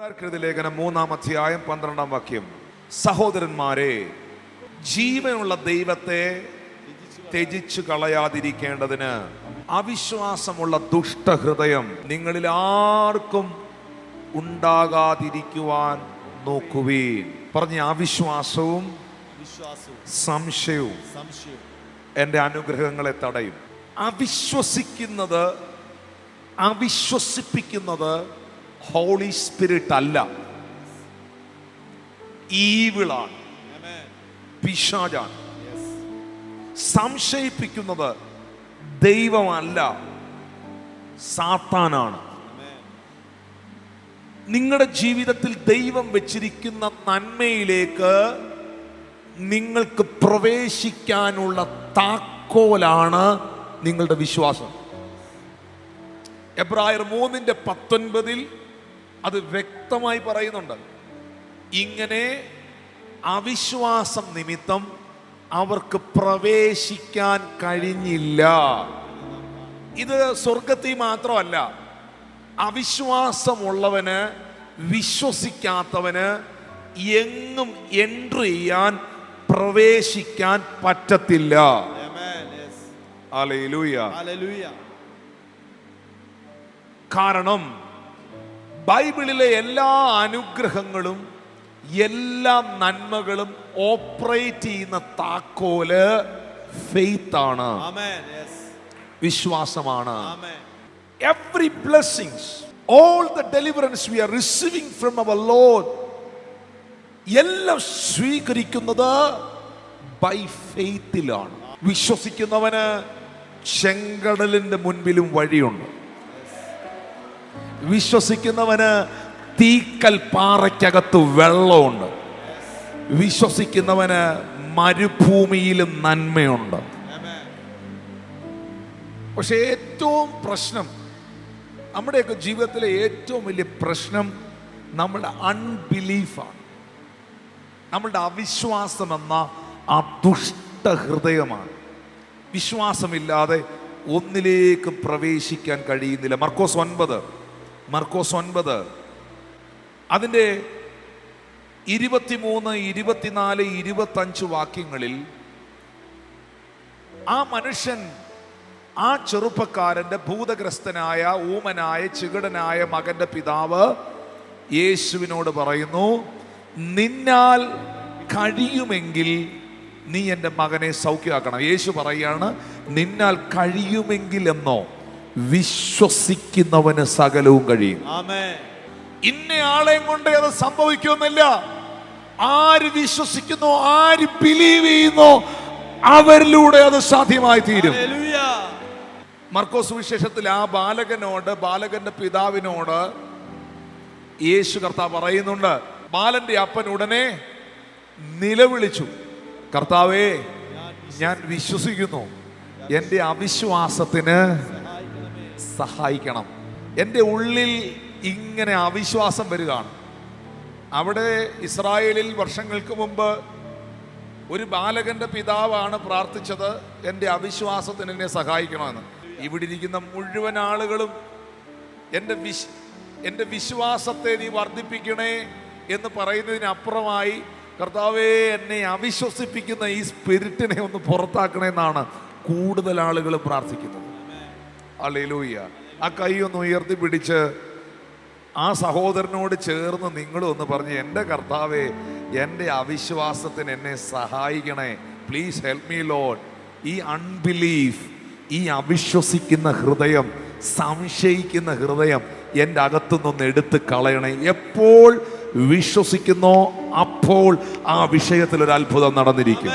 എബ്രായർക്കെഴുതിയ ലേഖനം 3-ാം അധ്യായം 12-ാം വാക്യം. സഹോദരന്മാരെ, ജീവനുള്ള ദൈവത്തെ ത്യജിച്ചു കളയാതിരിക്കേണ്ടതിന് അവിശ്വാസമുള്ള ദുഷ്ടഹൃദയം നിങ്ങളിൽ ആർക്കും ഉണ്ടാകാതിരിക്കുവാൻ നോക്കുവീൻ. പറഞ്ഞ അവിശ്വാസവും സംശയവും എൻ്റെ അനുഗ്രഹങ്ങളെ തടയും. അവിശ്വസിപ്പിക്കുന്നത് ഹോളി സ്പിരിറ്റ് അല്ല, ഈവിളാണ്, പിശാചാണ്. സംശയിപ്പിക്കുന്നത് ദൈവമല്ല, സാത്താനാണ്. നിങ്ങളുടെ ജീവിതത്തിൽ ദൈവം വെച്ചിരിക്കുന്ന നന്മയിലേക്ക് നിങ്ങൾക്ക് പ്രവേശിക്കാനുള്ള താക്കോലാണ് നിങ്ങളുടെ വിശ്വാസം. എബ്രായർ 3:19 അത് വ്യക്തമായി പറയുന്നുണ്ട്. ഇങ്ങനെ അവിശ്വാസം നിമിത്തം അവർക്ക് പ്രവേശിക്കാൻ കഴിഞ്ഞില്ല. ഇത് സ്വർഗത്തിൽ മാത്രമല്ല, അവിശ്വാസമുള്ളവന്, വിശ്വസിക്കാത്തവന് എങ്ങും എൻട്രി ചെയ്യാൻ, പ്രവേശിക്കാൻ പറ്റത്തില്ല. ഹല്ലേലൂയ. കാരണം ബൈബിളിലെ എല്ലാ അനുഗ്രഹങ്ങളും എല്ലാ നന്മകളും ഓപ്പറേറ്റ് ചെയ്യുന്ന താക്കോല് ഫെയ്ത്ത് ആണ്, വിശ്വാസമാണ്. Every blessings, all the deliverance we are receiving from our Lord, എല്ലാം സ്വീകരിക്കുന്നത് ബൈ ഫെയ്ത്തിലാണ്. വിശ്വസിക്കുന്നവന് ചെങ്കടലിന്റെ മുൻപിലും വഴിയുണ്ട്. വിശ്വസിക്കുന്നവന് തീക്കൽ പാറയ്ക്കകത്ത് വെള്ളമുണ്ട്. വിശ്വസിക്കുന്നവന് മരുഭൂമിയിലും നന്മയുണ്ട്. പക്ഷെ ഏറ്റവും പ്രശ്നം, നമ്മുടെയൊക്കെ ജീവിതത്തിലെ ഏറ്റവും വലിയ പ്രശ്നം നമ്മുടെ അൺബിലീഫാണ്. നമ്മളുടെ അവിശ്വാസം എന്ന ആ ദുഷ്ടഹൃദയമാണ്. വിശ്വാസമില്ലാതെ ഒന്നിലേക്കും പ്രവേശിക്കാൻ കഴിയുന്നില്ല. മർക്കോസ് 9 അതിൻ്റെ 23, 24, 25 വാക്യങ്ങളിൽ ആ മനുഷ്യൻ, ആ ചെറുപ്പക്കാരൻ്റെ ഭൂതഗ്രസ്തനായ, ഊമനായ, ചികടനായ മകന്റെ പിതാവ് യേശുവിനോട് പറയുന്നു, നിന്നാൽ കഴിയുമെങ്കിൽ നീ എൻ്റെ മകനെ സൗഖ്യമാക്കണം. യേശു പറയാണ്, നിന്നാൽ കഴിയുമെങ്കിൽ എന്നോ, വിശ്വസിക്കുന്നവന് സകലവും കഴിയും. ഇന്നയാളെയും കൊണ്ട് അത് സംഭവിക്കുമെന്നില്ല. ആര് വിശ്വസിക്കുന്നോ, ആര് ബിലീവ് ചെയ്യുന്നോ, അവരിലൂടെ അത് സാധ്യമായി തീരും. മർക്കോസ് സുവിശേഷത്തിൽ ആ ബാലകന്റെ പിതാവിനോട് യേശു കർത്താവ് പറയുന്നുണ്ട്. ബാലന്റെ അപ്പൻ ഉടനെ നിലവിളിച്ചു, കർത്താവേ, ഞാൻ വിശ്വസിക്കുന്നു, എൻ്റെ അവിശ്വാസത്തിന് സഹായിക്കണം. എൻ്റെ ഉള്ളിൽ ഇങ്ങനെ അവിശ്വാസം വരികയാണ്. അവിടെ ഇസ്രായേലിൽ വർഷങ്ങൾക്ക് മുമ്പ് ഒരു ബാലകന്റെ പിതാവാണ് പ്രാർത്ഥിച്ചത്, എൻ്റെ അവിശ്വാസത്തിന് എന്നെ സഹായിക്കണമെന്ന്. ഇവിടെ ഇരിക്കുന്ന മുഴുവൻ ആളുകളും എൻ്റെ വിശ്വാസത്തെ നീ വർദ്ധിപ്പിക്കണേ എന്ന് പറയുന്നതിനപ്പുറമായി, കർത്താവേ, എന്നെ അവിശ്വസിപ്പിക്കുന്ന ഈ സ്പിരിറ്റിനെ ഒന്ന് പുറത്താക്കണമെന്നാണ് കൂടുതൽ ആളുകൾ പ്രാർത്ഥിക്കുന്നത്. ഹല്ലേലൂയ. ആ കൈ ഒന്ന് ഉയർത്തി പിടിച്ച് ആ സഹോദരനോട് ചേർന്ന് നിങ്ങളും ഒന്ന് പറഞ്ഞ്, എൻ്റെ കർത്താവേ, എൻ്റെ അവിശ്വാസത്തിന് എന്നെ സഹായിക്കണേ, പ്ലീസ് ഹെൽപ്പ് മീ ലോർഡ്. ഈ അൺബിലീഫ്, ഈ അവിശ്വസിക്കുന്ന ഹൃദയം, സംശയിക്കുന്ന ഹൃദയം എൻ്റെ അകത്തുനിന്നൊന്ന് എടുത്ത് കളയണേ. എപ്പോൾ വിശ്വസിക്കുന്നോ അപ്പോൾ ആ വിഷയത്തിൽ ഒരു അത്ഭുതം നടന്നിരിക്കും.